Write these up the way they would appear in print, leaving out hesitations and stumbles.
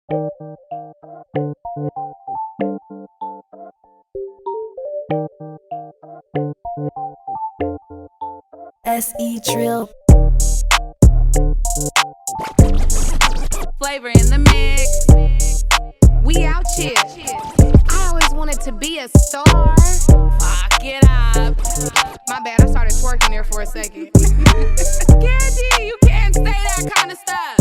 SE Drill. Flavor in the mix. We out here. I always wanted to be a star. Fuck it up. My bad, I started twerking there for a second. Candy, you can't say that kind of stuff.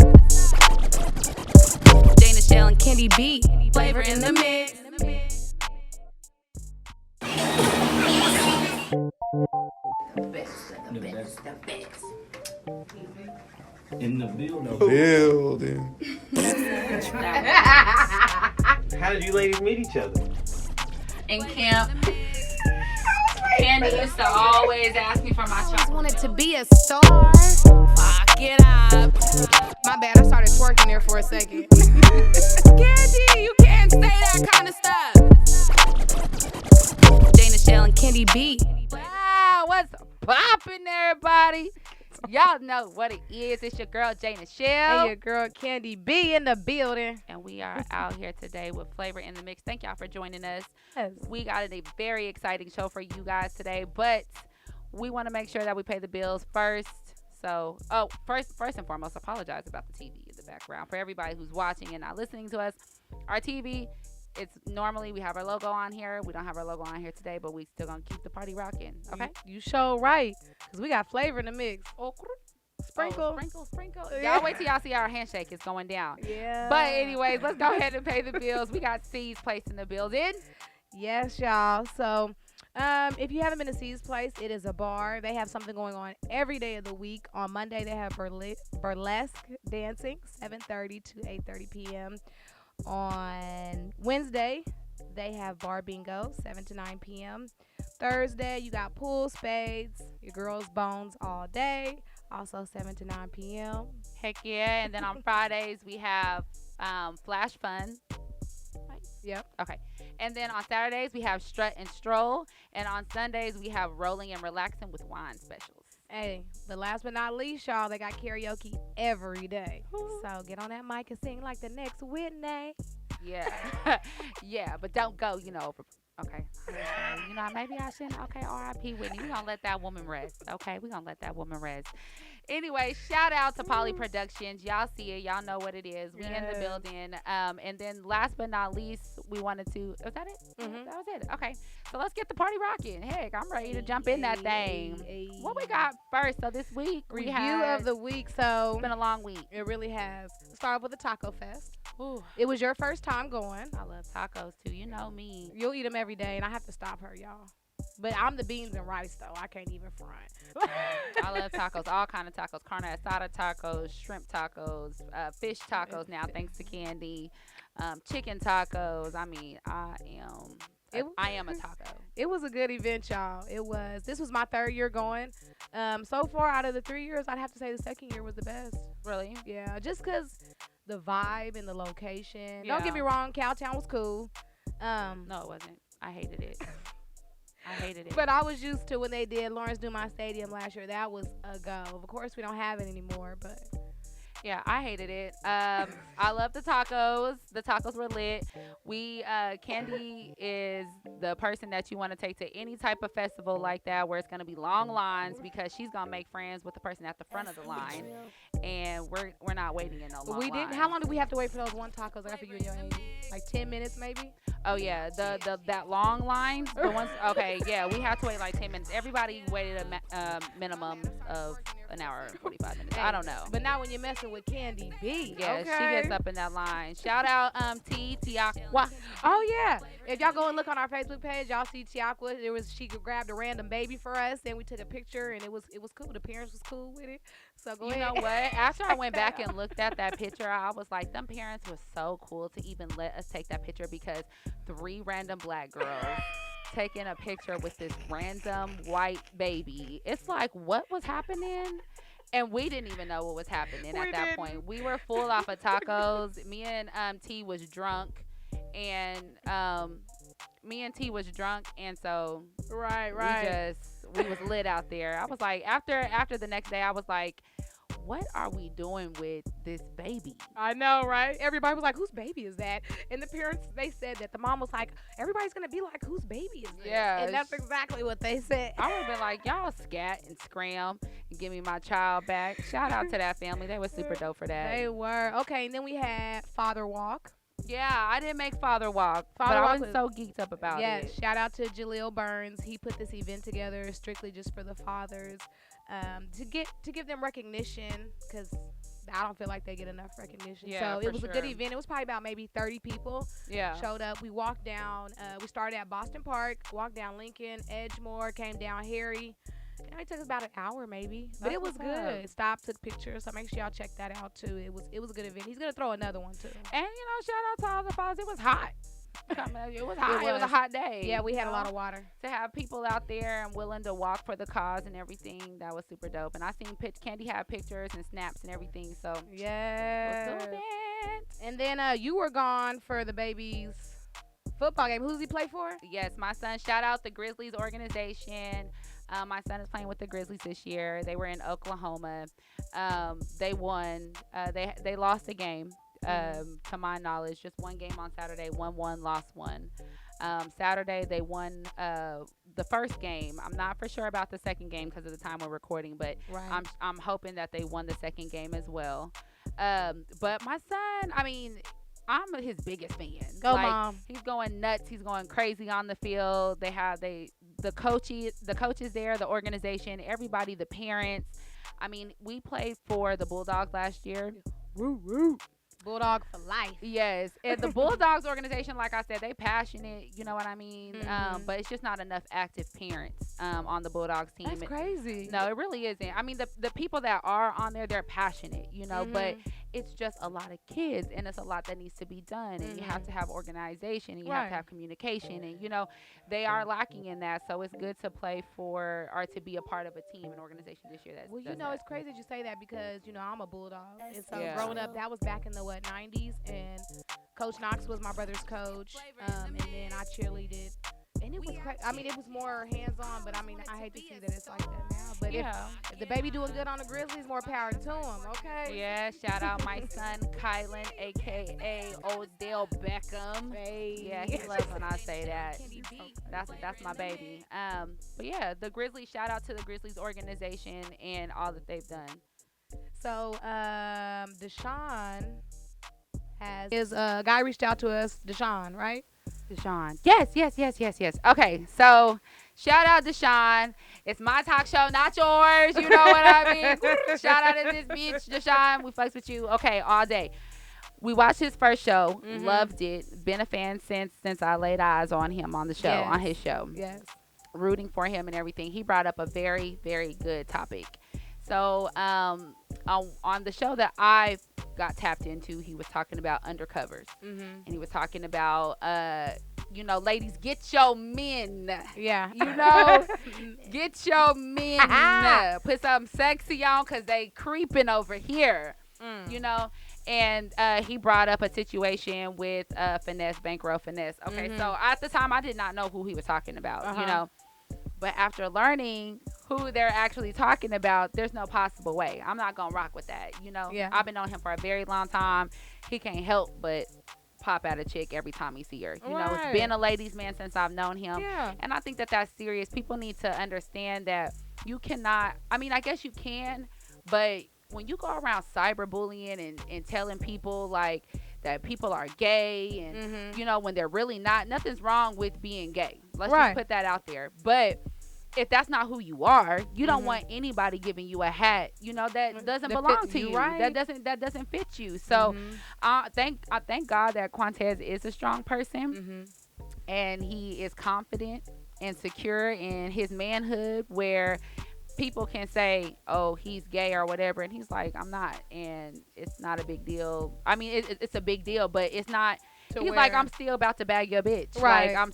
J.NICHELLE and Candy B. Flavor in the mix. The best. In the building. How did you ladies meet each other? In camp, Candy used to always ask me for my chocolate. I wanted to be a star. Fuck it up. My bad, I started twerking there for a second. Candy, you can't say that kind of stuff. J.NICHELLE and Candy B. Wow, what's poppin', everybody? Y'all know what it is. It's your girl J.NICHELLE. And your girl Candy B in the building. And we are out here today with Flavor in the Mix. Thank y'all for joining us. Yes. We got a very exciting show for you guys today, but we want to make sure that we pay the bills first. So, first and foremost, apologize about the TV in the background. For everybody who's watching and not listening to us, our TV, it's normally we have our logo on here. We don't have our logo on here today, but we still gonna keep the party rocking. Okay? You show right, because we got flavor in the mix. Sprinkle. Sprinkle. Yeah. Y'all wait till y'all see our handshake is going down. Yeah. But anyways, let's go ahead and pay the bills. We got C's Place in the building. Yes, y'all. So, if you haven't been to C's Place, it is a bar. They have something going on every day of the week. On Monday, they have burlesque dancing, 7:30 to 8:30 p.m. On Wednesday, they have bar bingo, 7 to 9 p.m. Thursday, you got pool, spades, your girls' bones all day, also 7 to 9 p.m. Heck yeah. And then on Fridays, we have Flash Fun. Right? Yep. Okay. And then on Saturdays, we have Strut and Stroll. And on Sundays, we have Rolling and Relaxing with wine specials. Hey, but last but not least, y'all, they got karaoke every day. So get on that mic and sing like the next Whitney. Yeah. Yeah, but don't go, okay. Maybe I shouldn't. Okay, R.I.P. Whitney. We're going to let that woman rest. Okay, we're going to let that woman rest. Anyway, shout out to Poly Productions. Y'all see it. Y'all know what it is. We in the building. And then last but not least, we wanted to, was that it? Mm-hmm. That was it. Okay. So let's get the party rocking. Heck, I'm ready to jump in that thing. What we got first? So this week, Review of the week. So it's been a long week. It really has. Start off with the Taco Fest. Ooh. It was your first time going. I love tacos too. You know me. You'll eat them every day, and I have to stop her, y'all. But I'm the beans and rice, though. I can't even front. I love tacos, all kind of tacos. Carne asada tacos, shrimp tacos, fish tacos now, thanks to Candy. Chicken tacos. I mean, I am a taco. It was a good event, y'all. This was my third year going. So far, out of the 3 years, I'd have to say the second year was the best. Really? Yeah, just because the vibe and the location. Yeah. Don't get me wrong, Cowtown was cool. No, it wasn't. I hated it. But I was used to when they did Lawrence Dumont Stadium last year. That was a go. Of course, we don't have it anymore, but yeah, I hated it. I love the tacos. The tacos were lit. Candy is the person that you want to take to any type of festival like that where it's going to be long lines because she's going to make friends with the person at the front of the line. And we're not waiting in no long we didn't. line. How long did we have to wait for those one tacos? I got for you and your Amy. Like 10 minutes maybe? Oh yeah, that long line, the ones. Okay, yeah, we had to wait like 10 minutes. Everybody waited a minimum of an hour and 45 minutes. I don't know. But not when you're messing with Candy B. Yeah, okay. She gets up in that line. Shout out Tiaqua. Oh yeah, if y'all go and look on our Facebook page, y'all see Tiaqua. She grabbed a random baby for us, and we took a picture, and it was cool. The parents was cool with it. So go ahead. You know what? After I went back and looked at that picture, I was like, them parents were so cool to even let us take that picture because 3 random black girls taking a picture with this random white baby. It's like, what was happening? And we didn't even know what was happening at that point. We were full off of tacos. Me and T was drunk, and so right. we was lit out there. I was like, after the next day, I was like, what are we doing with this baby? I know, right? Everybody was like, whose baby is that? And the parents, they said that the mom was like, everybody's going to be like, whose baby is this? Yeah, And that's exactly what they said. I would have been like, y'all scat and scram and give me my child back. Shout out to that family. They were super dope for that. They were. Okay, and then we had Father Walk. Yeah, I didn't make Father Walk, Father but Walk I was was- so geeked up about Yes, it. shout out to Jaleel Burns. He put this event together strictly just for the fathers, to give them recognition, because I don't feel like they get enough recognition. Yeah, So for it was a good sure. event. It was probably about maybe 30 people Yeah. showed up. We walked down. We started at Boston Park, walked down Lincoln, Edgemore, came down Harry. It only took us about an hour maybe, but That's it was what's up. good. Stopped, took pictures, so make sure y'all check that out too. It was a good event. He's gonna throw another one too. And, shout out to all the fathers. It was hot. It was hot. It was a was. hot day. Yeah, we had a you lot know? of water. To have people out there and willing to walk for the cause and everything, that was super dope. And I seen Candy had pictures and snaps and everything, so Yeah. let's do it. And then you were gone for the baby's football game. Who does he play for? Yes, my son. Shout out the Grizzlies organization. My son is playing with the Grizzlies this year. They were in Oklahoma. They won. They lost the game. To my knowledge, just one game on Saturday. Won one, lost one. Saturday they won the first game. I'm not for sure about the second game because of the time we're recording, but Right. I'm hoping that they won the second game as well. But my son, I mean, I'm his biggest fan. Go, like, Mom. He's going nuts. He's going crazy on the field. The coaches there, the organization, everybody, the parents. I mean, we played for the Bulldogs last year. Woo woo. Bulldog for life. Yes, and the Bulldogs organization, like I said, they passionate. You know what I mean? Mhm. But it's just not enough active parents on the Bulldogs team. That's crazy. No, it really isn't. I mean, the people that are on there, they're passionate, but Mhm. it's just a lot of kids, and it's a lot that needs to be done, and you have Mhm. to have organization, and you have Right. to have communication, and they are lacking in that. So it's good to play for or to be a part of a team, an organization this year. Well, Does that. it's crazy that you say that because, I'm a Bulldog. And so Yeah. growing up, that was back in the, 90s. And Coach Knox was my brother's coach. And then I cheerleaded. And it was I mean, it was more hands-on, but I mean, I hate to see that it's like that now. But Yeah. if the baby doing good on the Grizzlies, more power to him, okay? Yeah, shout out my son Kylan, aka Odell Beckham. Baby. Yeah, he loves when I say that. That's my baby. But yeah, the Grizzlies. Shout out to the Grizzlies organization and all that they've done. So, Deshaun his guy reached out to us, Deshaun, right? Deshaun. Yes. Okay, so shout out Deshaun. It's my talk show, not yours. You know what I mean? Shout out to this bitch, Deshaun. We fucks with you. Okay, all day. We watched his first show, Mhm. loved it. Been a fan since I laid eyes on him on the show, Yes. on his show. Yes. Rooting for him and everything. He brought up a very, very good topic. So on the show that I got tapped into, he was talking about undercovers. Mm-hmm. And he was talking about, ladies, get your men. Yeah. Get your men. Put something sexy on because they creeping over here, And he brought up a situation with Bankroll Finesse. Okay, Mhm. so at the time, I did not know who he was talking about, Uh-huh. But after learning who they're actually talking about, there's no possible way. I'm not going to rock with that, Yeah. I've been on him for a very long time. He can't help but pop at a chick every time he see her. It's Right. been a ladies' man since I've known him. Yeah. And I think that that's serious. People need to understand that you cannot, I guess you can, but when you go around cyberbullying and telling people like that people are gay and, Mhm. when they're really not, nothing's wrong with being gay. Let's Right. just put that out there. But if that's not who you are, you don't Mhm. want anybody giving you a hat, that doesn't That belong fit to you, you. right. That doesn't fit you. So Mhm. I thank God that Quantez is a strong person Mhm. and he is confident and secure in his manhood, where people can say, oh, he's gay or whatever, and he's like, I'm not, and it's not a big deal. It's a big deal, but it's not. He's like, I'm still about to bag your bitch, right. like I'm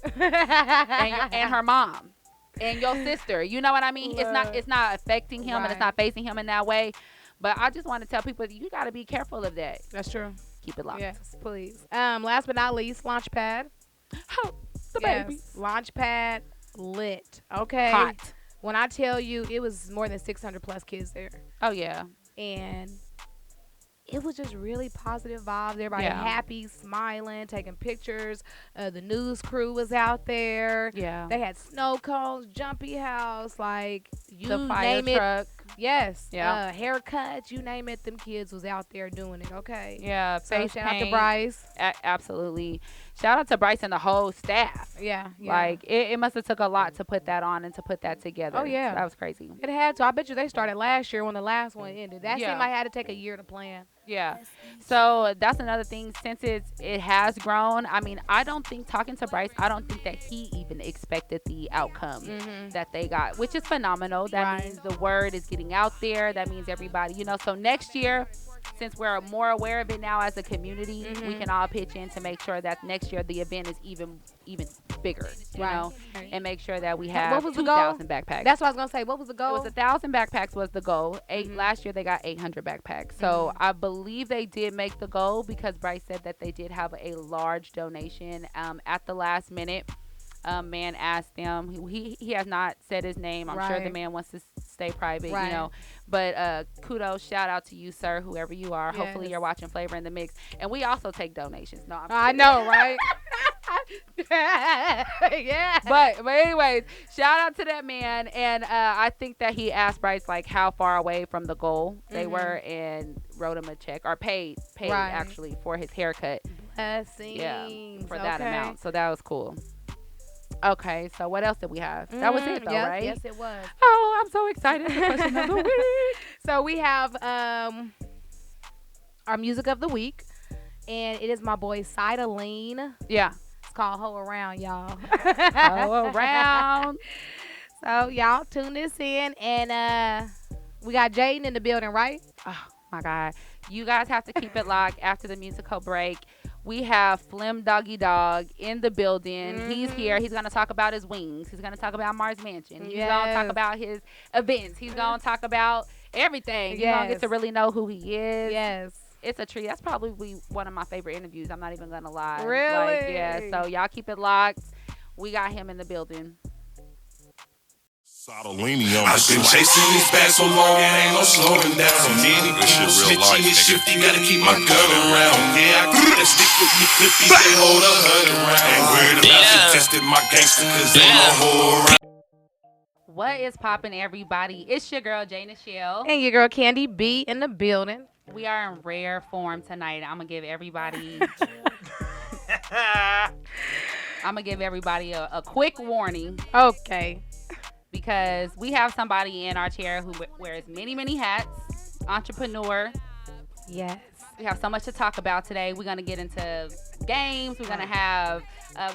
and her mom and your sister, you know what I mean? It's not affecting him and it's Right. not facing him in that way. But I just want to tell people, you got to be careful of that. That's true. Keep it locked. Yes, please. Last but not least, Launchpad. The Yes. baby. Launchpad lit. Okay. Hot. When I tell you, it was more than 600 plus kids there. Oh yeah. and it was just really positive vibes. Everybody happy, smiling, taking pictures. The news crew was out there. Yeah. They had snow cones, jumpy house, like you The fire name truck. it. Yes. Yeah. Haircuts, you name it. Them kids was out there doing it. Okay. Yeah. So Face shout out to paint. Bryce. Absolutely. Shout out to Bryce and the whole staff. Yeah. Like it must have took a lot to put that on and to put that together. Oh, yeah. That was crazy. It had to. I bet you they started last year when the last one ended. That seemed like it had to take a year to plan. Yeah. So that's another thing. Since it has grown, I mean, I don't think, talking to Bryce, I don't think that he even expected the outcome that they got, which is phenomenal. That means the word is getting out there. That means everybody, so next year, since we're more aware of it now as a community, we can all pitch in to make sure that next year the event is even bigger, you know, and make sure that we have 2,000 backpacks. That's what I was gonna say. What was the goal? It was 1,000 backpacks was the goal. Last year they got 800 backpacks. So I believe they did make the goal because Bryce said that they did have a large donation at the last minute. Man asked them. He has not said his name. I'm sure the man wants to stay private, But kudos, shout out to you, sir, whoever you are. Yes. Hopefully you're watching Flavor in the Mix. And we also take donations. No, I know, right? Yeah. But anyways, shout out to that man. And I think that he asked Bryce like how far away from the goal they were, and wrote him a check, or paid actually for his haircut. Blessings. Yeah, for that amount. So that was cool. Okay, so what else did we have? That was it though, right? Yes, it was. Oh, I'm so excited. The question of the week. So we have our music of the week, and it is my boy Sidaline. Yeah. It's called Ho Around, y'all. Ho Around. So y'all tune this in, and we got Jayden in the building, right? Oh my God. You guys have to keep it locked after the musical break. We have Flim Doggy Dog in the building. He's here. He's going to talk about his wings. He's going to talk about Mars Mansion. He's going to talk about his events. He's going to talk about everything. You're going to get to really know who he is. Yes. It's a treat. That's probably one of my favorite interviews. I'm not even going to lie. Really? Yeah. So y'all keep it locked. We got him in the building. I've been chasing these bags so long, it ain't no slowing down. So many girls snitching and shifty, gotta keep my gun around. Yeah, I grip that stick with me flippy, they hold 100 rounds. Ain't worried about you testing my gangster, cause they don't hold around. What is poppin', everybody? It's your girl, J.NICHELLE. And your girl, Candy B, in the building. We are in rare form tonight. I'm going to give everybody... a quick warning. Okay. Because we have somebody in our chair who wears many, many hats. Entrepreneur. Yes. We have so much to talk about today. We're going to get into games. We're going to have,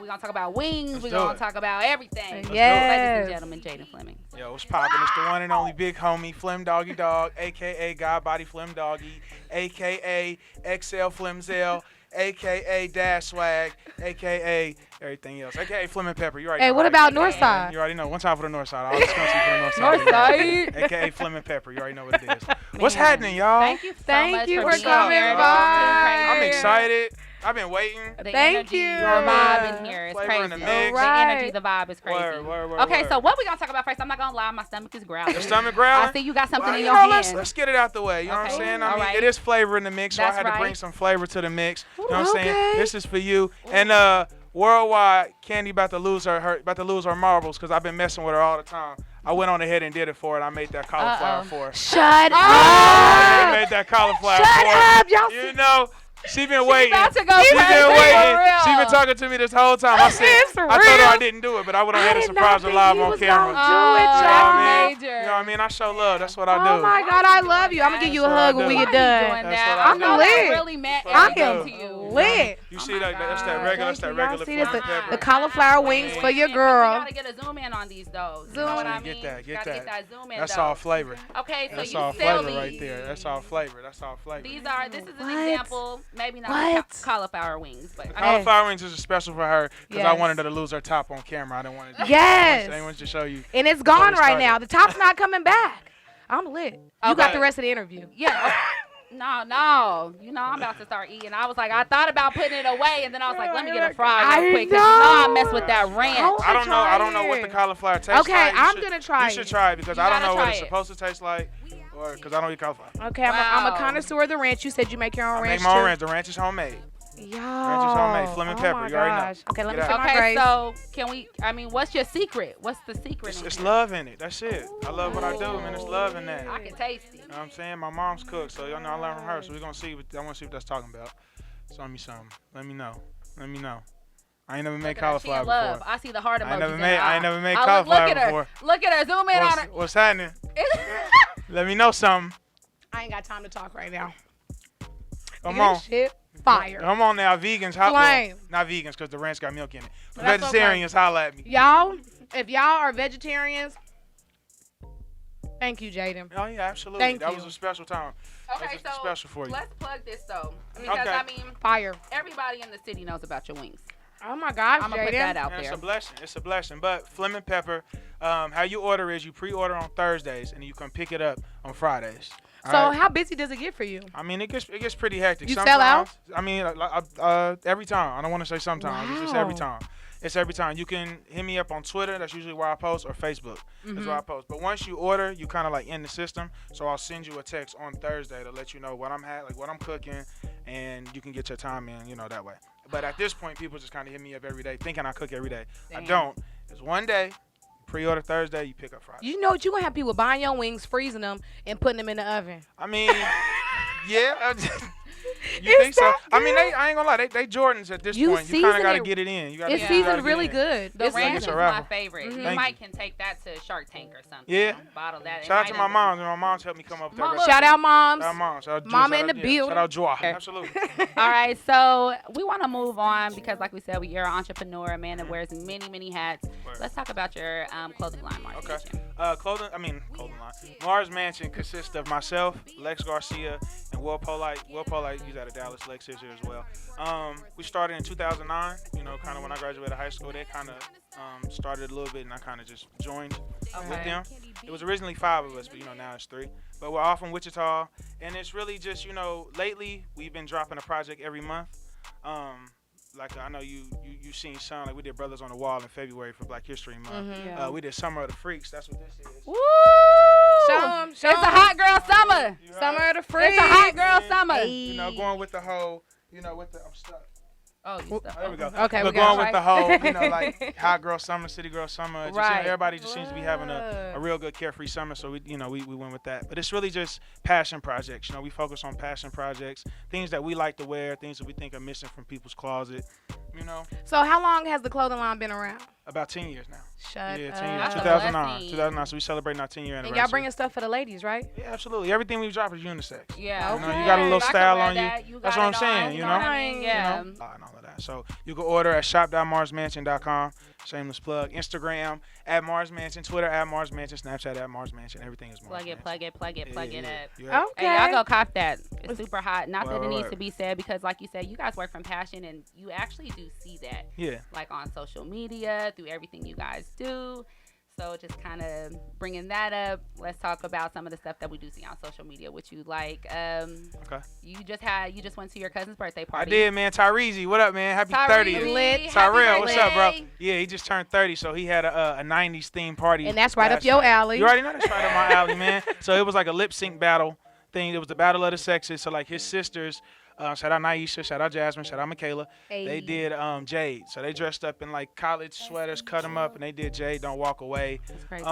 we're going to talk about wings. We're going to talk about everything. Yes. Ladies and gentlemen, Jayden Fleming. Yo, what's poppin'? It's the one and only big homie, Flim Doggy Dog, a.k.a. God Body Flim Doggy, a.k.a. XL Flimzel, a.k.a. Dash Swag, a.k.a. everything else, a.k.a. Fleming Pepper. You already know. Hey, what about Northside? You already know. One time for the Northside. All this country for the Northside. Northside. a.k.a. Fleming Pepper. You already know what it is. What's happening, y'all? Thank you so much you for for being coming here. by. I'm excited. I've been waiting. The Thank energy, you. Your vibe in here is Flavor crazy. in the mix. The energy, the vibe is crazy. Word, Okay, so what we gonna talk about first? I'm not gonna lie, my stomach is growling. Your stomach growling? I see you got something Well, in you your know, hand. let's get it out the way. You know what I'm saying? I mean, Alright. it is flavor in the mix, so That's I had to bring right. some flavor to the mix. You know what I'm Okay. saying? This is for you. And worldwide, Candy about to lose her marbles because I've been messing with her all the time. I went on ahead and did it for her. I made that cauliflower for her. Shut I up. made that cauliflower Shut for her. up. Y'all You know, she been waiting. about to go She crazy been for waiting. real. She been talking to me this whole time. I said, It's I told her real. I didn't do it, but I went on ahead and did not surprised her think live he on was camera. gonna do it, You know what y'all. I mean? Major. You know what I mean? I show love. That's what I do. Oh my God, I love you. I'm gonna give you a That's what I hug when we do. get done. That's that. what I I know do. that really meant I everything am to you. lit. You see that? That's that regular. That's that regular. Y'all see this? Fleming pepper. The cauliflower wings for your girl. You gotta get a zoom in on these though. You know what I mean? Get that. Gotta get that zoom in. That's though. all flavor. Okay, so That's you all sell flavor these. right there. That's all flavor. That's all flavor. This is an What? example, maybe not What? cauliflower wings, but Cauliflower wings is special for her because I Yes. wanted her to lose her top on camera. I didn't want to. Yes. I didn't want to show you. And it's gone Before we right now. started. The top's not coming back. I'm lit. You got Okay. the rest of the interview. yeah. No. You know I'm about to start eating. I was like, I thought about putting it away, and then I was like, let me get a fry I real quick, because you know I mess with that know. ranch. Oh, I don't know. I try don't know what it. the cauliflower tastes Okay, like. You I'm should- gonna try You should it. try it because You I don't gotta know what try it's it. supposed to taste like. or because I don't eat cauliflower. Okay, I'm a Wow. connoisseur of the ranch. You said you make your own I ranch make my own too? ranch. The ranch is homemade. Yo. Ranch is homemade. Fleming pepper. My You already know. gosh. Okay, let me Get say out. my Okay, grace. so can we? I mean, what's your secret? What's the secret? It's in love in it. That's it. I love what I do, man. It's love in that. here? I can taste it. You know what I'm saying? My mom's cook, so y'all know I learned from her. So we're gonna see. I want to see what that's talking about. Show me something. Let me know. Let me know. I ain't never made Look at her. She in cauliflower love. before. I see the heart emoji. I ain't never made look cauliflower at her. before. Look at her. Zoom in on her. What's happening? Let me know something. I ain't got time to talk right now. Come Nigga, on. this shit fire. Come on now, vegans. Flame. Not vegans, because the ranch got milk in it. But That's vegetarians, holla at me. Y'all, if y'all are vegetarians, thank you, Jayden. Oh yeah, absolutely. Thank that you. was a special time. Okay, That's just so special for you. let's plug this though, because Okay. I mean, Fire. everybody in the city knows about your wings. Oh my gosh, I'm gonna Jayden. put that out Man, it's there. a blessing. It's a blessing. But Fleming pepper, how you order is you pre-order on Thursdays and then you come pick it up on Fridays. So All right? how busy does it get for you? I mean, it gets pretty hectic. You sell out? I mean, every time. I don't want to say sometimes. It's just every Wow. time. It's every time. You can hit me up on Twitter. That's usually where I post, or Facebook. That's where I post. But once you order, you kind of like in the system. So I'll send you a text on Thursday to let you know what I'm what I'm cooking, and you can get your time in, that way. But at this point, people just kind of hit me up every day, thinking I cook every day. I Damn. don't. It's one day. Pre-order Thursday, you pick up Friday. You know what? You're going to have people buying your wings, freezing them, and putting them in the oven. I mean, yeah. You Is think so? that I mean, I ain't gonna lie. They Jordans at this You point. You kind of season gotta it- get it in. You gotta, It's you seasoned gotta get really in. good. The It's ranch it's is a my raffle. favorite. You Thank might can take that to Shark Tank or something. Yeah. Bottle that. It Shout out might to my end mom. My mom's helped me come up with that Mama. recipe. Shout out, moms. Shout out, mom. Shout out, Mama shout in out- the yeah. building. Shout out, Joa. Absolutely. All right, so we want to move on because, like we said, you're an entrepreneur, a man that wears many, many hats. Word. Let's talk about your clothing line, Mars. Okay. Mansion. Clothing line. Mars Mansion consists of myself, Lex Garcia, and Will Polite. Will Polite, he's out of Dallas. Lex is here as well. We started in 2009. Kind of when I graduated high school, they kind of started a little bit, and I kind of just joined with them. It was originally 5 of us, but now it's 3. But we're all from Wichita, and it's really just lately we've been dropping a project every month. Like I know you seen some, like we did Brothers on the Wall in February for Black History Month. Yeah. We did Summer of the Freaks. That's what this is. Woo! Show 'em, It's a hot girl summer. You heard? Summer of the free. It's a hot girl summer. Going with the whole, with the I'm stuck. Oh, you stuck. There we go. Okay, But we going got with it. the whole, like hot girl summer, city girl summer. Just, Right. everybody just seems to be having a real good carefree summer. So we went with that. But it's really just passion projects. We focus on passion projects, things that we like to wear, things that we think are missing from people's closet. So how long has the clothing line been around? About 10 years now. Shut Yeah, 10 up. years. That's a 2009. blessing. 2009. So we celebrating our 10-year And anniversary. y'all bringing stuff for the ladies, right? Yeah, absolutely. Everything we drop is unisex. Yeah. You got a little I can style wear on you. that. That's got what I'm it saying, on, you know know? what I mean? Yeah. And all of that. So you can order at shop.marsmansion.com. Shameless plug. Instagram at Mars Mansion. Twitter at Mars Mansion. Snapchat at Mars Mansion. Everything is Mars Plug it, plug it, plug it, plug it up. Yeah. Okay. Hey, y'all go cop that. It's super hot. Not that it needs Right. to be said because, like you said, you guys work from passion and you actually do see that, Yeah. like on social media, through everything you guys do. So just kind of bringing that up. Let's talk about some of the stuff that we do see on social media, which you like. Okay. You just went to your cousin's birthday I party. did, man. Tyrese, what up, man? Happy Tyrese, 30th. Lit. happy Tyrell, what's up, bro? birthday. Yeah, he just turned 30, so he had a 90s themed party. And that's right up last your night. alley. You already know that's right up my alley, man. So it was like a lip sync battle thing. It was the battle of the sexes. So like his sisters, shout out Naisha, shout out Jasmine, shout out Michaela. Hey. They did Jade. So they dressed up in like college sweaters, cut them up, and they did Jade Don't Walk Away. That's crazy.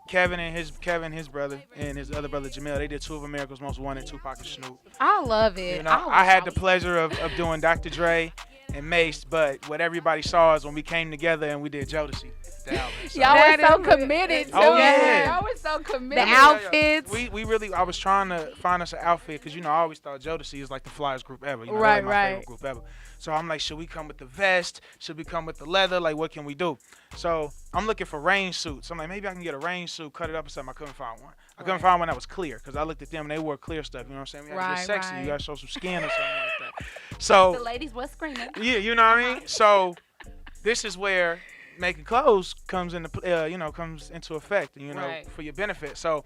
Kevin, his brother, and his other brother Jamil, they did Two of America's Most Wanted, Tupac and Snoop. I love it. You know, I had the pleasure of doing Dr. Dre and Mace, but what everybody saw is when we came together and we did Jodeci. Dalvin. So- Y'all That were so is good. committed. Oh, to yeah. it. Y'all were so The committed. outfits. We really, I was trying to find us an outfit because, I always thought Jodeci is like the flyest group ever. That was Right, my right. favorite group ever. So I'm like, should we come with the vest? Should we come with the leather? Like, what can we do? So I'm looking for rain suits. I'm like, maybe I can get a rain suit, cut it up or something. I couldn't find one. I couldn't find one that was clear because I looked at them and they wore clear stuff. You know what I'm saying? We had to Right, get sexy. right. You got to show some skin or something like that. So The ladies were screaming. yeah, you know what I mean? So this is where making clothes comes into comes into effect, Right. for your benefit. So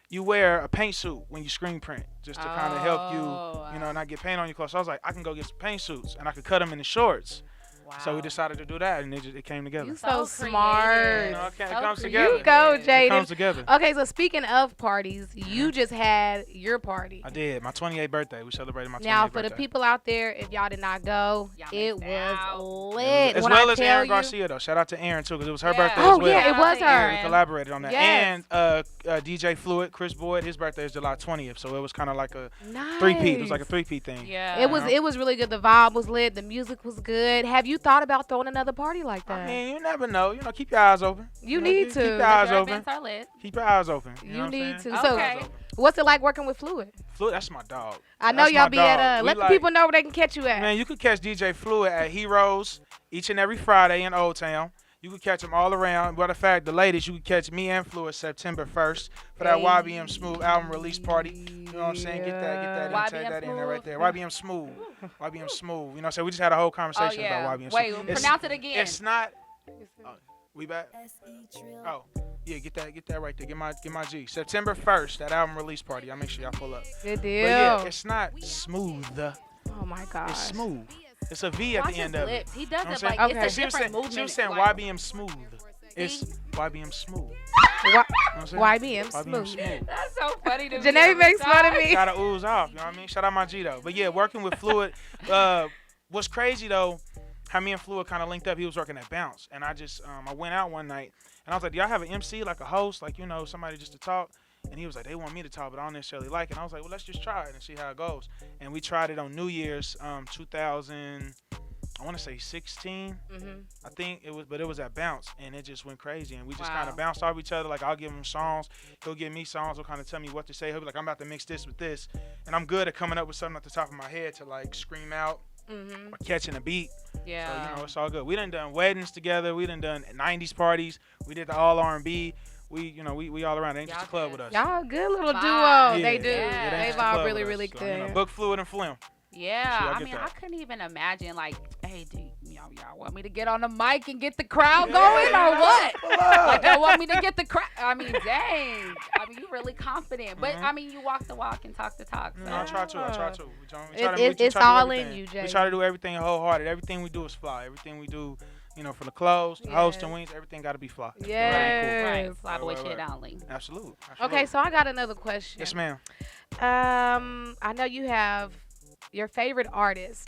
you wear a paint suit when you screen print just to kind of help you, Oh, not get paint on your clothes. So I was like, I can go get some paint suits and I could cut them into shorts. Wow. So we decided to do that, and it came together. You So so smart. creative. You know, it So comes creative. together. You go, It comes Jayden. together. Okay, so speaking of parties, you just had your party. I did. My 28th birthday. We celebrated my 28th Now, birthday. for the people out there, if y'all did not go, Y'all it missed was out. lit. As When well I as tell Aaron you- Garcia, though. Shout out to Aaron, too, because it was her Yeah. birthday Oh, as well. yeah, it Shout out was to her. Aaron. We collaborated on that. Yes. And DJ Fluid, Chris Boyd, his birthday is July 20th, so it was kind of like a Nice. three-peat. It was like a three-peat thing. Yeah. It was really good. The vibe was lit. The music was good. Have you thought about throwing another party like that? I mean, you never know. You know, keep your eyes open. You know, need keep to. your eyes Your open. events are lit. Keep your eyes open. You, know You what I'm need saying? to. So, Okay. what's it like working with Fluid? Fluid, that's my dog. I know That's y'all my be dog. at We let the like- people know where they can catch you at. Man, you could catch DJ Fluid at Heroes each and every Friday in Old Town. You could catch him all around. Matter of fact, the latest, you could catch me and Fluid September 1st for that YBM Smooth album release party. You know what I'm saying? Get that, and tag that in there right there. YBM Smooth. YBM Smooth. You know what I'm saying? We just had a whole Oh conversation yeah. about YBM Wait, Smooth. pronounce it again. It's not. We back? Oh, yeah, get that right there. Get my G. September 1st, that album release party. I'll make sure y'all pull up. Good But deal. yeah, it's not smooth. Oh my gosh. It's smooth. It's a V at Watch the his end of it. lips. He does You know what it I'm like saying? Okay. it's a She was different saying, movement. she was saying like, YBM Smooth. It's YBM Smooth. Y- You know what I'm saying? YBM YBM smooth. Smooth. That's so funny to me. Janae every makes fun of time. me. Gotta ooze off. You know what I mean? Shout out my G though. But yeah, working with Fluid. What's crazy though, how me and Fluid kind of linked up. He was working at Bounce, and I just I went out one night, and I was like, "Do y'all have an MC, like a host, like somebody just to talk?" And he was like, "They want me to talk, but I don't necessarily like it." And I was like, "Well, let's just try it and see how it goes." And we tried it on New Year's, 2000. I want to say 16. I think it was, but it was at Bounce, and it just went crazy. And we just kind Wow. of bounced off each other. Like, I'll give him songs, he'll give me songs, he'll kind of tell me what to say. He'll be like, I'm about to mix this with this. And I'm good at coming up with something at the top of my head to, like, scream out or catching a beat. Yeah. So, it's all good. We done weddings together. We done 90s parties. We did the all R&B. We all around. It ain't just a Y'all club did. with us. Y'all a good little duo. Vibe. They do. Yeah. It ain't They've just a all club really, with us. really So, good. book Fluid and Flim. Yeah, So I I get mean, that. I couldn't even imagine, like, hey, do y'all want me to get on the mic and get the crowd going or what? Like, y'all want me to get the crowd? I mean, dang. I mean, you really confident. But, I mean, you walk the walk and talk the talk. So. I try to. We try to It's do all in everything. you, We Jay. try to do everything wholehearted. Everything we do is fly. Everything we do, from the clothes, the host and wings, everything got to be fly. Yes. Right, fly boy Right, shit right. only. Absolutely. Okay, so I got another question. Yes, ma'am. I know you have your favorite artist,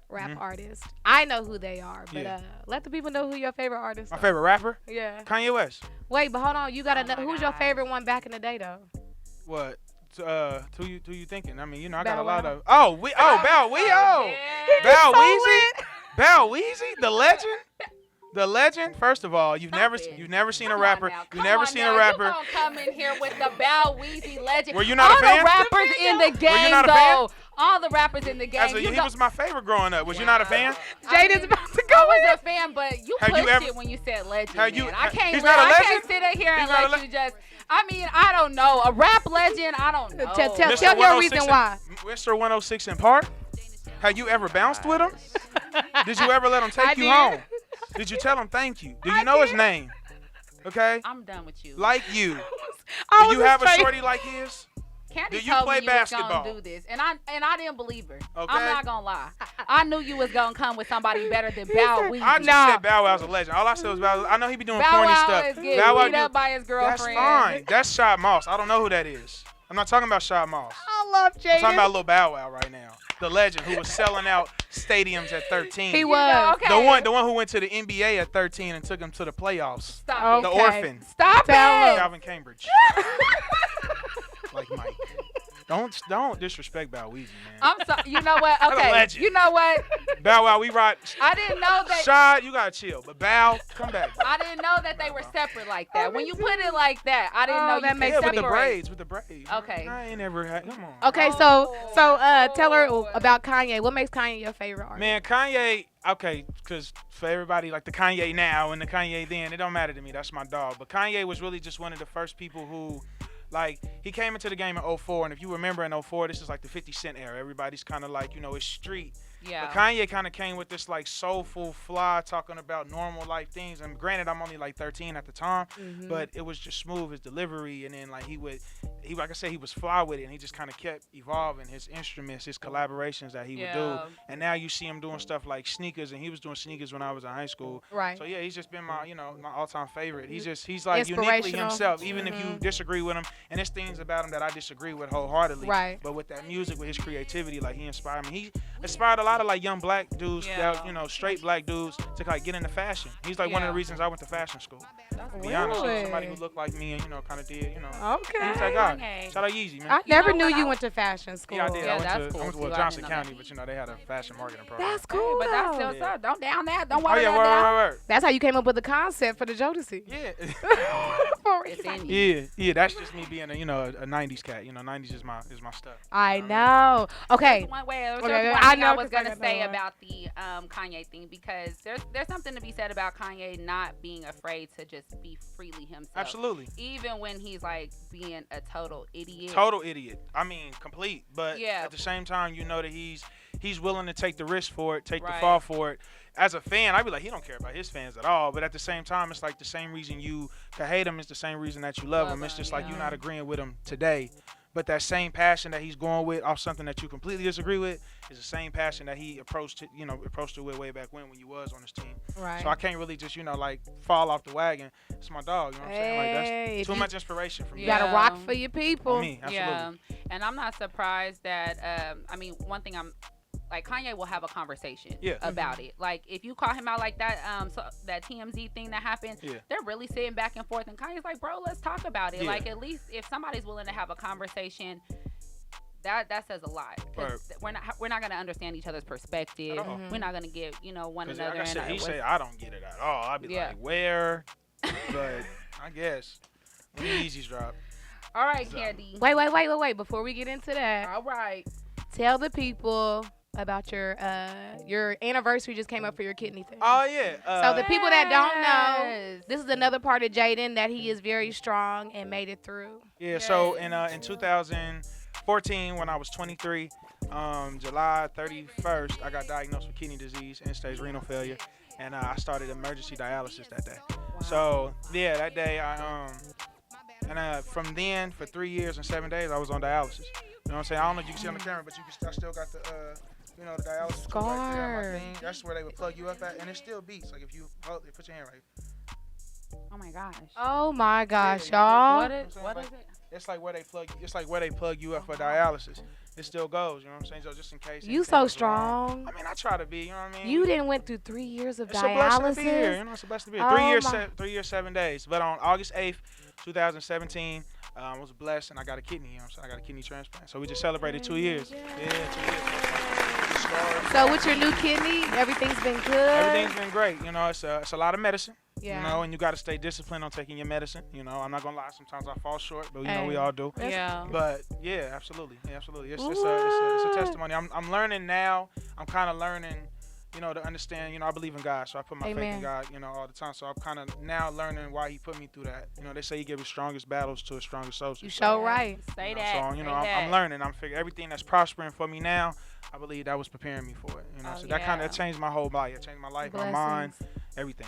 rap artist. I know who they are, but Yeah. let the people know who your favorite artist My are. favorite rapper, Yeah. Kanye West. Wait, but hold on. You gotta Oh know my who's your gosh. favorite one back in the day though. What? Who you thinking? I mean, I got Bow a lot Wow. of. Bow Weezy. Bow Weezy. Bow Weezy, the legend. First of all, you've never seen a Come on rapper. now, You've come never on seen now. a rapper. You gonna come in here with the Bow Weezy legend. Were you not All a fan? the rappers in the you game, not a fan? though. All the rappers in the game. He was my favorite growing up. Was you not a fan? Jayden's about to I go was in. a fan, but you Have you pushed ever- it when you said legend. Have you- man. I can't. he's not a I can't legend? sit in here and He's not a let you just. I mean, I don't know. A rap legend. I don't know. Tell Mr. your 106 reason why. Mr. 106 in Park. Have you ever bounced with him? Did you ever let him take I you did. home? Did you tell him thank you? Do you know his name? Okay. I'm done with you. Like you. I Do was you have a afraid- shorty like his? Candy Do you told play me you was basketball? gonna do this, and I didn't believe her. Okay. I'm not gonna lie. I knew you was gonna come with somebody better than Bow Weezy. I just said Bow Wow's a legend. All I said was Bow Wow. I know he be doing Bow corny Wow stuff. is getting Bow Wow beat up by his That's girlfriend. fine. That's Shad Moss. I don't know who that is. I'm not talking about Shad Moss. I love I'm Jayden. talking about Lil Bow Wow right now. The legend who was selling out stadiums at 13. He You was. know, okay. The one who went to the NBA at 13 and took him to the playoffs. Stop The it. Okay. orphan. Stop Tell it. Calvin Cambridge. Like Mike. Don't disrespect Bow Weezy, man. I'm sorry. You know what? That's a Okay. legend. You know what? Bow Wow, we ride. I didn't know that. Shad, you gotta chill. But Bow, come back. Bro. I didn't know that they were separate like that. When you put it like that, I didn't Oh, know that you makes could Yeah, with the separate. braids, Okay. I ain't ever had. Come on. Okay, so tell her about Kanye. What makes Kanye your favorite artist? Man, Kanye. Okay, because for everybody like the Kanye now and the Kanye then, it don't matter to me. That's my dog. But Kanye was really just one of the first people who. Like, he came into the game in 04, and if you remember in 04, this is like the 50 Cent era. Everybody's kind of like, it's street. Yeah. But Kanye kind of came with this, like, soulful fly, talking about normal life things. And granted, I'm only, like, 13 at the time, but it was just smooth, his delivery. And then, like, he, like I said, he was fly with it, and he just kind of kept evolving his instruments, his collaborations that he would do. And now you see him doing stuff like sneakers, and he was doing sneakers when I was in high school. Right. So yeah, he's just been my all-time favorite. He's like uniquely himself, even if you disagree with him. And there's things about him that I disagree with wholeheartedly. Right. But with that music, with his creativity, like he inspired me. He inspired a lot of like young black dudes, that, straight black dudes, to like get into fashion. He's like one of the reasons I went to fashion school. To be honest, somebody who looked like me and kind of did, Okay. He's that guy. Shout out Yeezy, man. I never knew you went to fashion school. Yeah, I did. Yeah, I that's went cool, to too. I Johnson didn't know County, but they had a fashion marketing program. That's cool. But that's though. still up. Don't down that. Don't Oh water yeah, that down. word. That's how you came up with the concept for the Jodeci. Yeah. It's in you. Yeah. That's just me being a '90s cat. '90s is my stuff. I know. Okay. One way. There's Okay, one I thing know, I was 'cause I gonna got say that one. about the Kanye thing, because there's something to be said about Kanye not being afraid to just be freely himself. Absolutely. Even when he's like being a total idiot. Total idiot. I mean, complete. But Yeah. at the same time, that he's willing to take the risk for it, take the Right. fall for it. As a fan, I'd be like, he don't care about his fans at all. But at the same time, it's like the same reason you can hate him is the same reason that you love him. It's just like you're not agreeing with him today. But that same passion that he's going with off something that you completely disagree with is the same passion that he approached it with way back when you was on his team. Right. So I can't really just, like fall off the wagon. It's my dog, you know what I'm saying? Like Hey, that's too much inspiration for me. You gotta rock Yeah. for your people. For me, absolutely. Yeah, and I'm not surprised that. One thing I'm like, Kanye will have a conversation about it. Like, if you call him out like that, so that TMZ thing that happened, they're really sitting back and forth, and Kanye's like, bro, let's talk about it. Yeah. Like, at least if somebody's willing to have a conversation, that says a lot. 'Cause we're not gonna understand each other's perspective. We're not gonna give one another. Like I said, he say I don't get it at all. I'd be like, where? But I guess when Yeezys drop. All right, Candy. Wait. Before we get into that, All right. tell the people about your anniversary just came up for your kidney thing. Oh yeah. So the people that don't know, Yes. this is another part of Jayden that he is very strong and made it through. Yeah. So in 2014, when I was 23, July 31st, I got diagnosed with kidney disease, end-stage renal failure, and I started emergency dialysis that day. Wow. So yeah, that day from then for 3 years and 7 days I was on dialysis. You know what I'm saying? I don't know if you can see on the camera, but I still got the the dialysis tube right there on my thing. That's where they would plug you up at, and it still beats. Like if you hold it, put your hand right. Oh my gosh. Oh my gosh, Yeah, y'all. What is it? It's like where they plug. It's like where they plug you up for dialysis. It still goes. You know what I'm saying? So just in case. You anything so goes wrong. strong. I mean, I try to be. You know what I mean? You didn't went through 3 years of It's a blessing dialysis. to be here. It's a blessing to be here. Oh, 3 years, 7 days. But on August 8th, 2017, I was blessed and I got a kidney. You know what I'm saying? I got a kidney transplant. So we just celebrated 2 years. Yeah, 2 years. So with your new kidney, everything's been good. Everything's been great. It's a lot of medicine. Yeah. And you got to stay disciplined on taking your medicine. I'm not gonna lie. Sometimes I fall short, but Hey. we all do. Yeah. But yeah, absolutely. It's a testimony. I'm learning now. I'm kind of learning, to understand. I believe in God, so I put my faith in God, all the time. So I'm kind of now learning why He put me through that. They say He gives His strongest battles to His strongest soldiers. You so right. Say So that. I'm learning. I'm figuring everything that's prospering for me now. I believe that was preparing me for it. So that kind of changed my whole life. It changed my life, my mind, everything.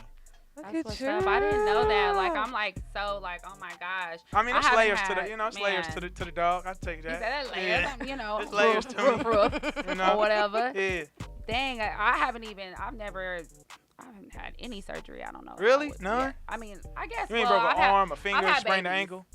Look That's at what's you. up. I didn't know that. Like, I'm like, oh my gosh. I mean, I it's haven't layers to had- the, it's layers man. to the dog. I take He that. said that layers, Yeah. It's layers to me. or whatever. Yeah. Dang, I haven't had any surgery. I don't know. Really? None? Yeah. I mean, I guess. You ain't well, broke I've an had- arm, a finger, I've had sprained an babies. ankle?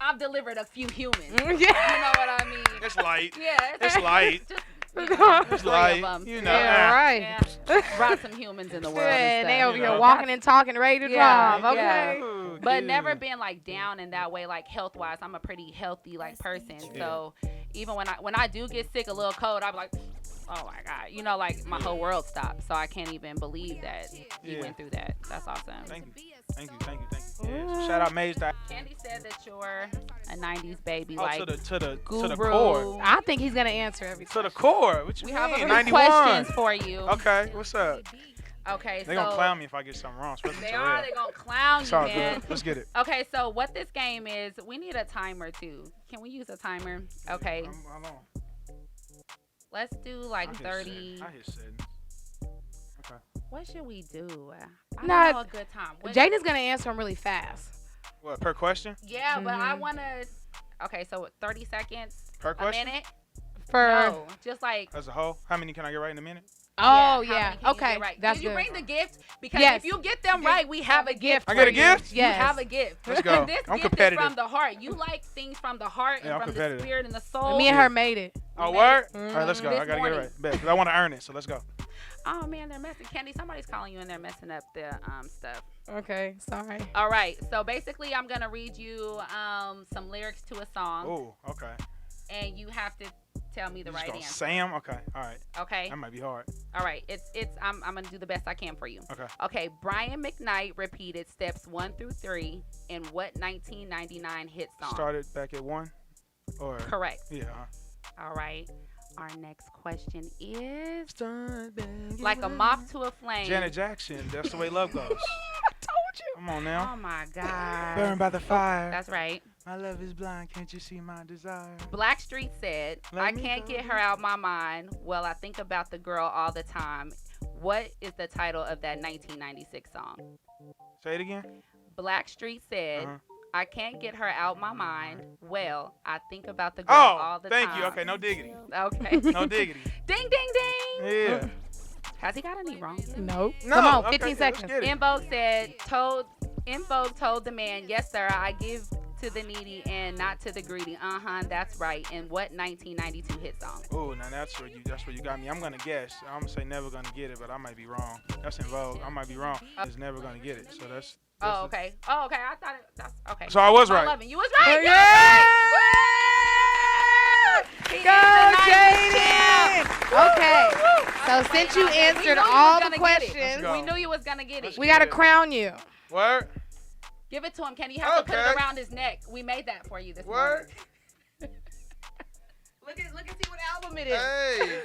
I've delivered a few humans. Yeah. You know what I mean? It's light. Yeah. It's light. Just, It's three light. of them. Yeah, right. Yeah. Brought some humans in the world. And they stuff, over you here know. walking and talking, ready to Yeah, drive. Okay. yeah. Ooh, But dude. never been like down in that way, like health wise. I'm a pretty healthy person. So even when I do get sick, a little cold, I'm like, oh my God, like my whole world stopped. So I can't even believe that you went through that. That's awesome. Thank you. Yeah, so shout out Maze. Candy said that you're a '90s baby, Oh, like to the guru. core. I think he's gonna answer everything. To the core. What you We mean? have a few 91. questions for you. Okay, what's up? Okay, They gonna clown me if I get something wrong. Especially They to are. real. They gonna clown It's you, all man. good. Let's get it. Okay, so what this game is, we need a timer too. Can we use a timer? Okay, How long? let's do like I hit 30. send. I hit send. Okay. What should we do? I Nah, don't know a good time. Jayden's gonna answer him really fast. What, per question? Yeah, but I Mhm. wanna. Okay, so 30 seconds, Per a question? minute. For No, just like. As a whole, how many can I get right in a minute? oh how yeah, many can you okay, get right? that's Can you good. bring the gift? Because Yes. if you get them right, we have a gift. I get a for you. gift? You Yes. have a gift. Let's go. And this I'm gift competitive. is from the heart. You like things from the heart Yeah, I'm and from the competitive. spirit and the soul. Me and her made it. Oh, made word? it. All right, let's go. This I gotta morning. get it right. Bet, 'cause I want to earn it, so let's go. Oh man, they're messing. Candy, somebody's calling you and they're messing up the stuff. Okay, sorry. All right, so basically, I'm gonna read you some lyrics to a song, Oh, okay. and you have to tell me the You just right gonna answer. say 'em? Okay, all right. Okay. That might be hard. All right. I'm gonna do the best I can for you. Okay. Okay. Brian McKnight repeated steps 1 through 3 in what 1999 hit song? Started back at 1? Or? Correct. Yeah. All right. Our next question is Start back at like a 1. moth to a flame. Janet Jackson. That's the way love goes. I told you. Come on now. Oh my God. Burned by the fire. That's right. My love is blind. Can't you see my desire? Blackstreet said, Let I me can't go. get her out my mind. Well, I think about the girl all the time. What is the title of that 1996 song? Say it again. Blackstreet said, Uh-huh. I can't get her out my mind. Well, I think about the girl all Oh, the thank time. you. Okay, no diggity. Okay. No diggity. Ding, ding, ding. Yeah. Has he got any wrong? Nope. No, Come on, okay, 15 let's seconds. get it. In Vogue told the man, yes, sir, I give to the needy and not to the greedy. That's right. And what 1992 hit song? Oh, now that's where you got me. I'm gonna guess. I'm gonna say never gonna get it, but I might be wrong. That's in Vogue. I might be wrong. It's never gonna get it. So that's Oh, okay. Oh, okay. I thought that's okay. So I was right. 11. You was right. Oh, You yeah. was right. He Go, is the 90s champ. Jaden. Okay. So since you We answered knew you all was the gonna get it. questions, Let's go. We knew you was gonna get it. we gotta Yeah. crown you. Word. Give it to him, Kenny. You have to put Okay. it around his neck. We made that for you this Word. morning. Look and see what album it is. Hey.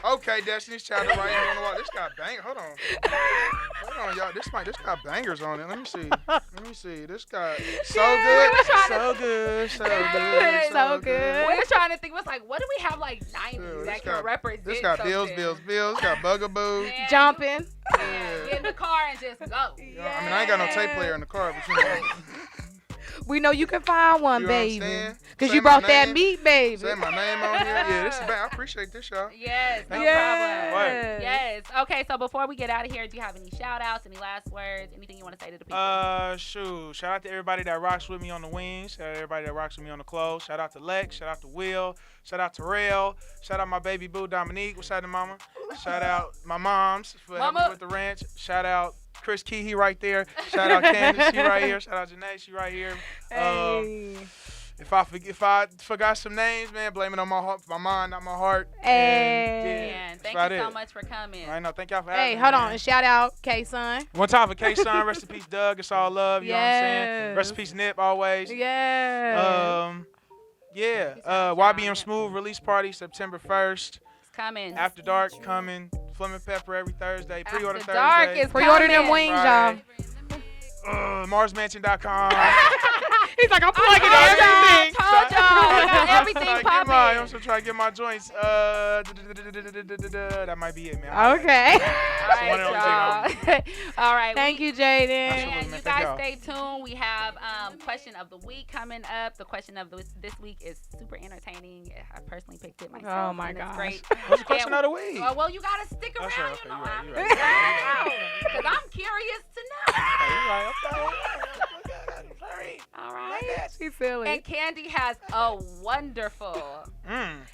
Okay, Destiny's Child right here on the wall. This got bang. Hold on, y'all. This got bangers on it. Let me see. This got so good. So good. So good. So good. We were trying to think. Was like, what do we have like 90s Dude, that can represent? This got something? bills. This got Bugaboo. Man, Jumping. Yeah, get in the car and just go. You know, I mean, I ain't got no tape player in the car, but you know. We know you can find one, You baby. understand? Because Say you my brought that name. meat, baby. Say my name on here. Yeah, this is bad. I appreciate this, y'all. Yes, no Yes. problem. Yes. Okay, so before we get out of here, do you have any shout outs, any last words, anything you want to say to the people? Shoot. Shout out to everybody that rocks with me on the wings. Shout out to everybody that rocks with me on the clothes. Shout out to Lex. Shout out to Will. Shout out to Rail. Shout out my baby boo Dominique. What's happening, mama? Shout out my moms for helping me with the ranch. Shout out Chris Key, he right there. Shout out Candace, she right here. Shout out Janae, she right here. Hey. If I forgot some names, man, blame it on my heart, my mind, not my heart. Hey. Man, that's thank about you so it. much for coming. I know. Thank y'all for having Hey, me. hold man. on. And shout out K-Son. One time for K-Son, rest in peace, Doug. It's all love, you know what I'm saying? Yes. Rest in peace, Nip, always. Yeah. Yeah. sounds YBM down. Smooth release party September 1st. It's coming. After Dark coming. Fleming Pepper every Thursday. Pre-order After Thursday. Dark is Pre-order them coming. wings, Right. y'all. MarsMansion.com. He's like, I'm Oh, plugging yeah, everything. I told y'all. We got everything I'm popping. still trying to get my joints. That might be it, man. Okay. All one and only right, y'all. All right. Thank you, Absolutely, Jayden. And man. you Thank guys y'all. stay tuned. We have question of the week coming up. The question of this week is super entertaining. I personally picked it myself. Oh, my and it's gosh. great. What's the question of the week? Well, you gotta stick That's around. right, okay, You know, you're right, I'm you're right. because I'm curious to know. Sorry. All right. She's silly. And Candy has a wonderful.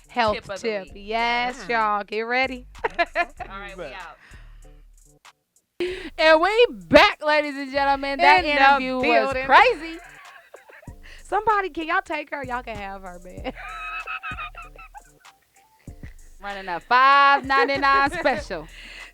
Health tip of the tip. week. Yes, y'all. Get ready. All right, we out. And we back, ladies and gentlemen. That In the interview was building. crazy. Somebody, can y'all take her? Y'all can have her, man. Running a $5.99 special.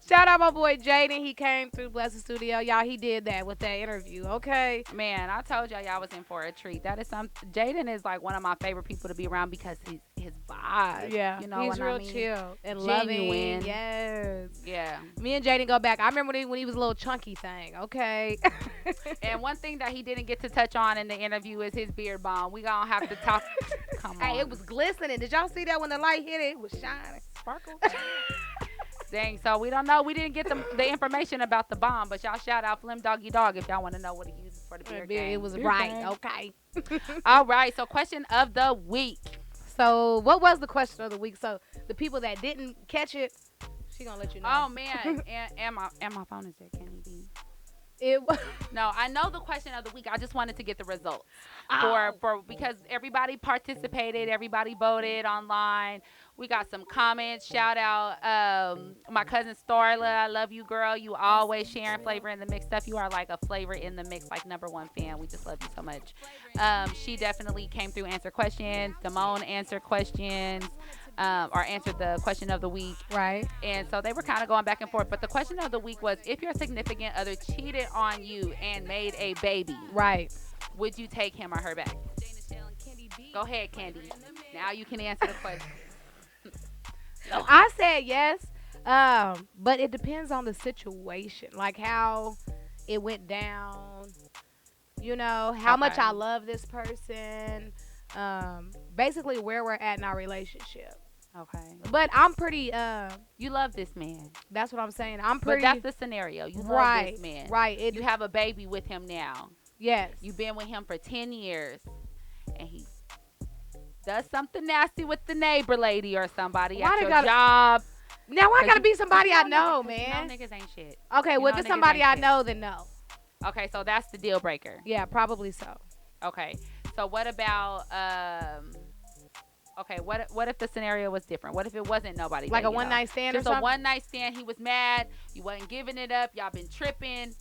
Shout out my boy Jayden. He came through Blessed Studio. Y'all, he did that with that interview, okay? Man, I told y'all was in for a treat. That is Jayden is like one of my favorite people to be around because his vibe. Yeah, you know he's what real I mean? chill and Genuine. loving. Yes. Yeah. Me and Jayden go back. I remember when he was a little chunky thing, okay? And one thing that he didn't get to touch on in the interview is his beard balm. We gonna have to talk. Come on. Hey, it was glistening. Did y'all see that when the light hit it? It was shining. Sparkle. Dang, so we don't know. We didn't get the information about the bomb, but y'all shout out Flim Doggy Dog if y'all want to know what he uses for for the beer It game. was Beer right. game. Okay. All right. So question of the week. So what was the question of the week? So the people that didn't catch it, she gonna let you know. Oh man, and my phone is dead. Can he be? It was No, I know the question of the week. I just wanted to get the results Oh. for because everybody participated, everybody voted online. We got some comments. Shout out my cousin Starla. I love you, girl. You always sharing flavor in the mix stuff. You are like a flavor in the mix, like #1 fan. We just love you so much. She definitely came through, answered questions. Damone answered questions. Or answered the question of the week. right. And so they were kind of going back and forth. But the question of the week was, if your significant other cheated on you and made a baby, Right. would you take him or her back? Go ahead, Candy. Now you can answer the question. I said yes. But it depends on the situation, like how it went down. You know, how much Okay. I love this person. Basically where we're at in our relationship. Okay. But I'm pretty. You love this man. That's what I'm saying. I'm But pretty. that's the scenario. You love right. this man. Right. You have a baby with him now. Yes. You've been with him for 10 years. And he does something nasty with the neighbor lady or somebody Why at they your gotta- job. Now I gotta you- be somebody I You know, niggas- man. You know niggas ain't shit. Okay, you well if know it's niggas somebody ain't I shit. know, then no. Okay, so that's the deal breaker. Yeah, probably so. Okay. So what about okay, what if the scenario was different? What if it wasn't nobody? Like that a you one know? night stand Just or a something. one night stand. He was mad. You wasn't giving it up. Y'all been tripping,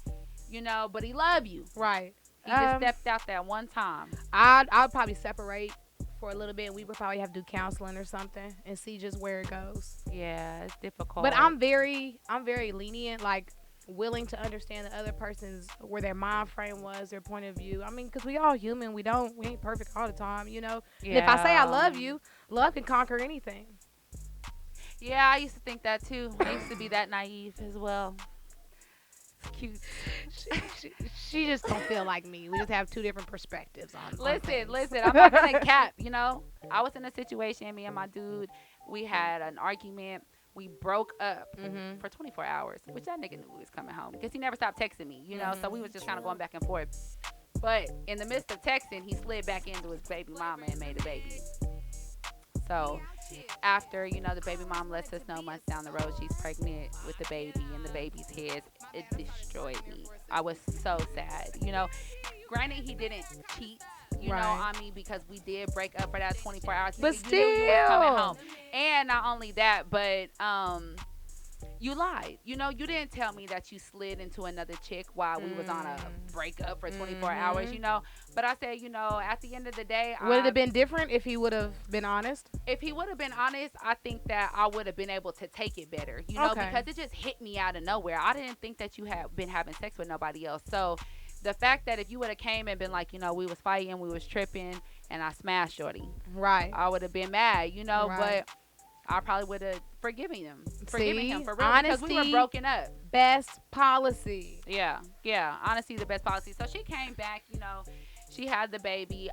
but he loved you. Right. He just stepped out that one time. I'd probably separate for a little bit. We would probably have to do counseling or something and see just where it goes. Yeah, it's difficult. But I'm very lenient, like willing to understand the other person's where their mind frame was, their point of view. I mean, because we all human. We ain't perfect all the time, you know. Yeah. And if I say I love you, love can conquer anything. Yeah, I used to think that too. I used to be that naive as well. It's cute. She just don't feel like me. We just have two different perspectives on. Listen. I'm not gonna cap. I was in a situation. Me and my dude, we had an argument. We broke up for 24 hours, which that nigga knew we was coming home because he never stopped texting me. So we was just kind of going back and forth. But in the midst of texting, he slid back into his baby mama and made a baby. So after, the baby mom lets us know months down the road she's pregnant with the baby and the baby's head, it destroyed me. I was so sad. Granted, he didn't cheat, Right. on me because we did break up for that 24 hours. But You knew you was coming still. home. And not only that, but you lied. You didn't tell me that you slid into another chick while we was on a breakup for 24 hours, But I said, at the end of the day, Would it have been different if he would have been honest? if he would have been honest, I think that I would have been able to take it better, Okay. because it just hit me out of nowhere. I didn't think that you had been having sex with nobody else. So the fact that if you would have came and been like, we was fighting, we was tripping, and I smashed shorty, Right. I would have been mad, Right. but I probably would have forgiven him for See? real because we were Honesty. broken up. Best policy. Yeah. Honestly, the best policy. So she came back, she had the baby.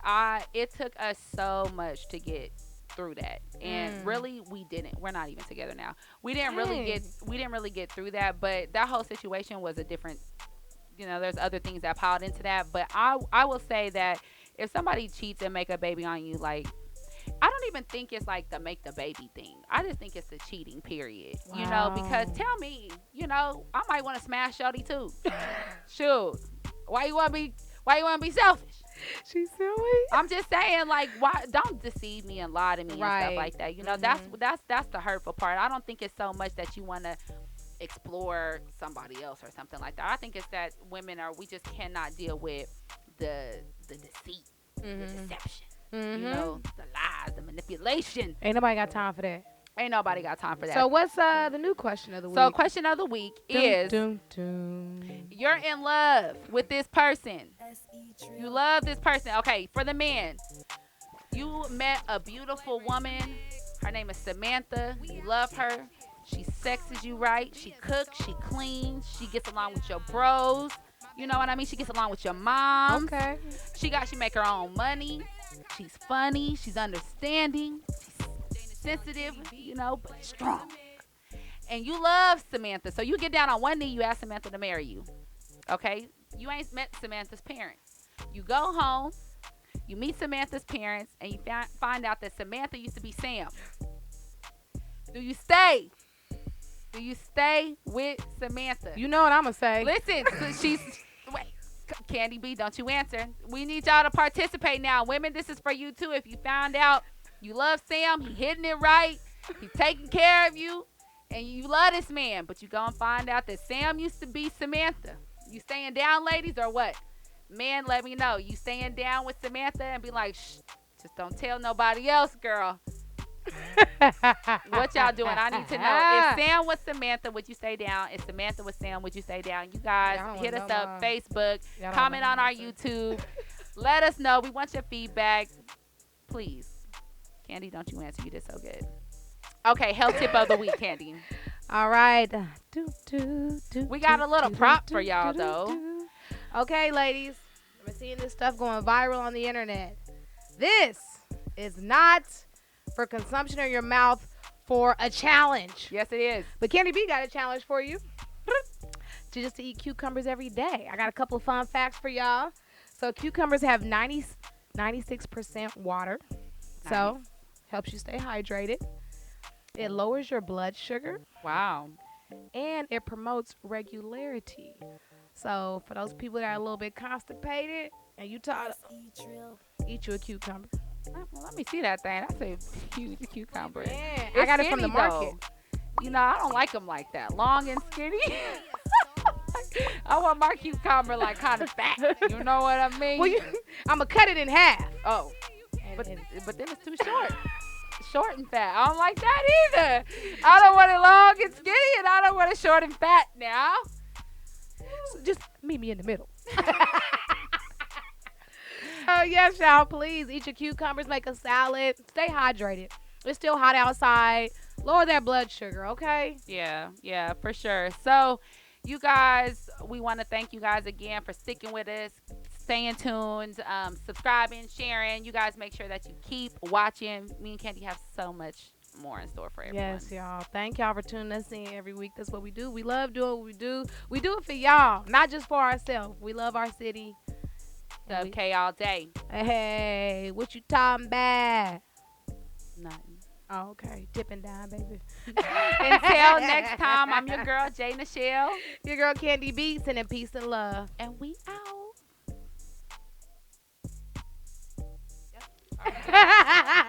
It took us so much to get through that, and really we didn't. We're not even together now. We didn't really get through that, but that whole situation was a different. There's other things that piled into that, but I will say that if somebody cheats and make a baby on you, like, I don't even think it's like the make the baby thing. I just think it's the cheating period. Because Wow. tell me, I might want to smash shorty too. Shoot. Why you want to be selfish? She's silly. I'm just saying, like, why don't deceive me and lie to me and Right. stuff like that. That's the hurtful part. I don't think it's so much that you want to explore somebody else or something like that. I think it's that we just cannot deal with the deceit, the deception, the lies, the manipulation. Ain't nobody got time for that. Ain't nobody got time for that. So what's the new question of the week? So question of the week is, Dun, dun. you're in love with this person. You love this person. Okay, for the man, you met a beautiful woman. Her name is Samantha. You love her. She sexes you right. She cooks. She cleans. She gets along with your bros. You know what I mean? She gets along with your mom. Okay. She make her own money. She's funny. She's understanding. She's sensitive, but strong. And you love Samantha. So you get down on one knee. You ask Samantha to marry you. Okay? You ain't met Samantha's parents. You go home, you meet Samantha's parents, and you find out that Samantha used to be Sam. Do you stay? Do you stay with Samantha? You know what I'm going to say. Listen, wait, Candy B, don't you answer. We need y'all to participate now. Women, this is for you too. If you found out you love Sam, he hitting it right, he taking care of you, and you love this man, but you gonna find out that Sam used to be Samantha. You staying down, ladies, or what? Man, let me know. You staying down with Samantha and be like, shh, just don't tell nobody else, girl. What y'all doing? I need to know. If Sam was Samantha, would you stay down? If Samantha was Sam, would you stay down? You guys, hit us up, Facebook, comment on our YouTube. Let us know. We want your feedback. Please. Candy, don't you answer. You did so good. Okay, health tip of the week, Candy. All right. We got a little prop for y'all, though. Okay, ladies. I'm seeing this stuff going viral on the internet. This is not for consumption in your mouth, for a challenge. Yes, it is. But Candy B got a challenge for you. to eat cucumbers every day. I got a couple of fun facts for y'all. So cucumbers have 96% water. So helps you stay hydrated. It lowers your blood sugar. Wow. And it promotes regularity. So for those people that are a little bit constipated and you tired, eat you a cucumber. Well, let me see that thing. That's a huge cucumber. Man, I got it from the market. You know, I don't like them like that. Long and skinny. I want my cucumber like kind of fat. You know what I mean? Well, I'm going to cut it in half. Oh. But then it's too short. Short and fat. I don't like that either. I don't want it long and skinny, and I don't want it short and fat now. So just meet me in the middle. Oh, yes, y'all. Please eat your cucumbers. Make a salad. Stay hydrated. It's still hot outside. Lower that blood sugar, okay? Yeah, for sure. So, you guys, we want to thank you guys again for sticking with us, staying tuned, subscribing, sharing. You guys make sure that you keep watching. Me and Candy have so much more in store for everyone. Yes, y'all. Thank y'all for tuning us in every week. That's what we do. We love doing what we do. We do it for y'all, not just for ourselves. We love our city. Okay, all day. Hey, what you talking about? Nothing. Oh, okay. Dipping down, baby. Until next time, I'm your girl, J.NICHELLE. Your girl, Candy B. Sending peace and love. And we out. Yep.